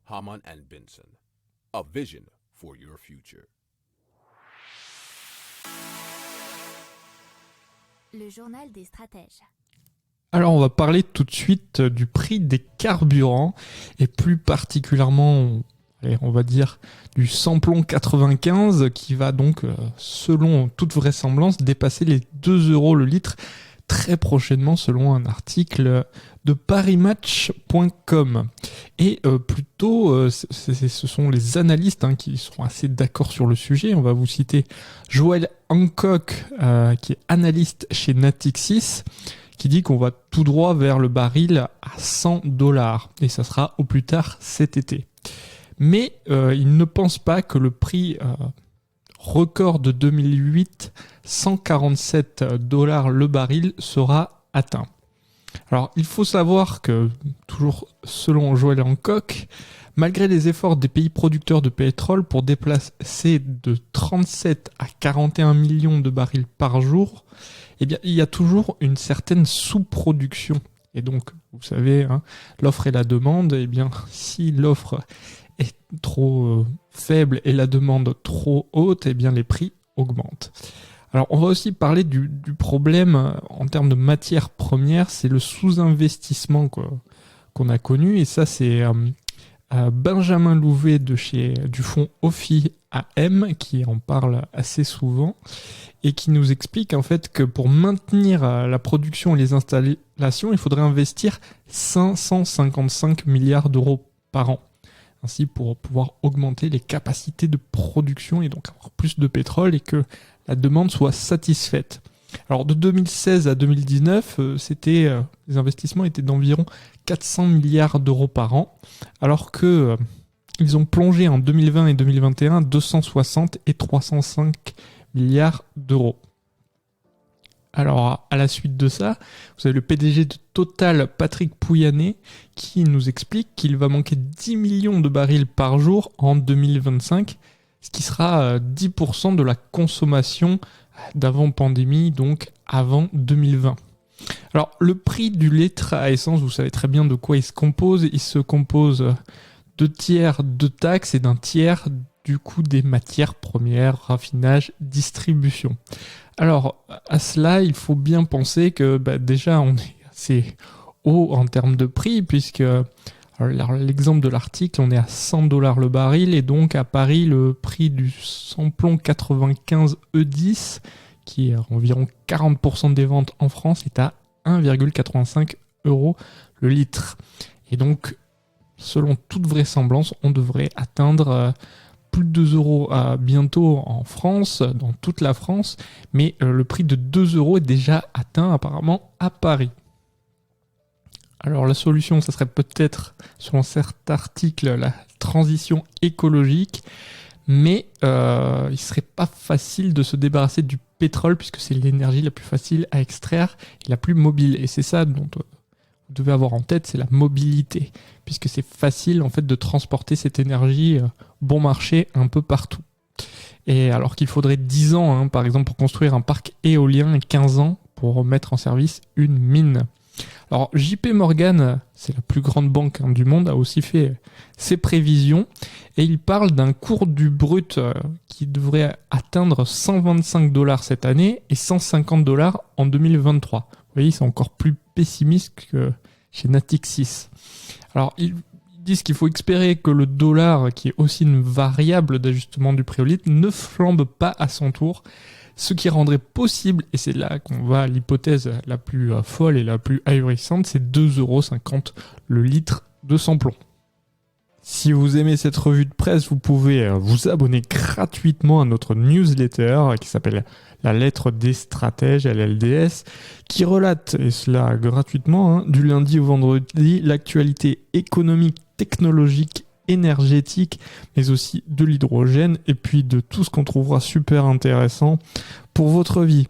Hamann and Benson. A vision for your future. Le journal des stratèges. Alors on va parler tout de suite du prix des carburants et plus particulièrement, on va dire, du samplon 95 qui va donc, selon toute vraisemblance, dépasser les 2 € le litre très prochainement selon un article de parimatch.com. Et plutôt, ce sont les analystes qui sont assez d'accord sur le sujet. On va vous citer Joel Hancock, qui est analyste chez Natixis, qui dit qu'on va tout droit vers le baril à $100 et ça sera au plus tard cet été. Mais il ne pense pas que le prix record de 2008, $147 le baril, sera atteint. Alors il faut savoir que, toujours selon Joel Hancock, malgré les efforts des pays producteurs de pétrole pour déplacer de 37 à 41 millions de barils par jour, eh bien, il y a toujours une certaine sous-production. Et donc, vous savez, l'offre et la demande, eh bien, si l'offre est trop faible et la demande trop haute, eh bien, les prix augmentent. Alors, on va aussi parler du problème en termes de matières premières, c'est le sous-investissement qu'on a connu. Et ça, c'est Benjamin Louvet du fonds OFI AM qui en parle assez souvent et qui nous explique en fait que pour maintenir la production et les installations, il faudrait investir 555 milliards d'euros par an. Ainsi pour pouvoir augmenter les capacités de production et donc avoir plus de pétrole et que la demande soit satisfaite. Alors de 2016 à 2019, les investissements étaient d'environ 400 milliards d'euros par an, alors que ils ont plongé en 2020 et 2021 260 et 305 milliards d'euros. Alors, à la suite de ça, vous avez le PDG de Total, Patrick Pouyanné, qui nous explique qu'il va manquer 10 millions de barils par jour en 2025, ce qui sera 10% de la consommation d'avant pandémie, donc avant 2020. Alors, le prix du litre à essence, vous savez très bien de quoi il se compose. Il se compose de tiers de taxes et d'un tiers du coût des matières premières, raffinage, distribution. Alors, à cela, il faut bien penser que déjà, on est assez haut en termes de prix, puisque l'exemple de l'article, on est à $100 le baril, et donc à Paris, le prix du samplon 95 E10, qui est environ 40% des ventes en France, est à 1,85 € le litre. Et donc, selon toute vraisemblance, on devrait atteindre plus de 2 € bientôt en France, dans toute la France, mais le prix de 2 € est déjà atteint apparemment à Paris. Alors la solution, ça serait peut-être, selon cet article, la transition écologique, mais il ne serait pas facile de se débarrasser du pétrole puisque c'est l'énergie la plus facile à extraire et la plus mobile. Et c'est ça dont vous devez avoir en tête, c'est la mobilité, puisque c'est facile en fait de transporter cette énergie bon marché un peu partout. Et alors qu'il faudrait 10 ans, par exemple, pour construire un parc éolien et 15 ans pour mettre en service une mine. Alors JP Morgan, c'est la plus grande banque du monde, a aussi fait ses prévisions et il parle d'un cours du brut qui devrait atteindre $125 cette année et $150 en 2023. Vous voyez, c'est encore plus pessimiste que chez Natixis. Alors, ils disent qu'il faut espérer que le dollar, qui est aussi une variable d'ajustement du prix au litre, ne flambe pas à son tour, ce qui rendrait possible, et c'est là qu'on va à l'hypothèse la plus folle et la plus ahurissante, c'est 2,50 € le litre de samplon. Si vous aimez cette revue de presse, vous pouvez vous abonner gratuitement à notre newsletter qui s'appelle La Lettre des Stratèges, LLDS, qui relate, et cela gratuitement, du lundi au vendredi, l'actualité économique, technologique, énergétique, mais aussi de l'hydrogène, et puis de tout ce qu'on trouvera super intéressant pour votre vie.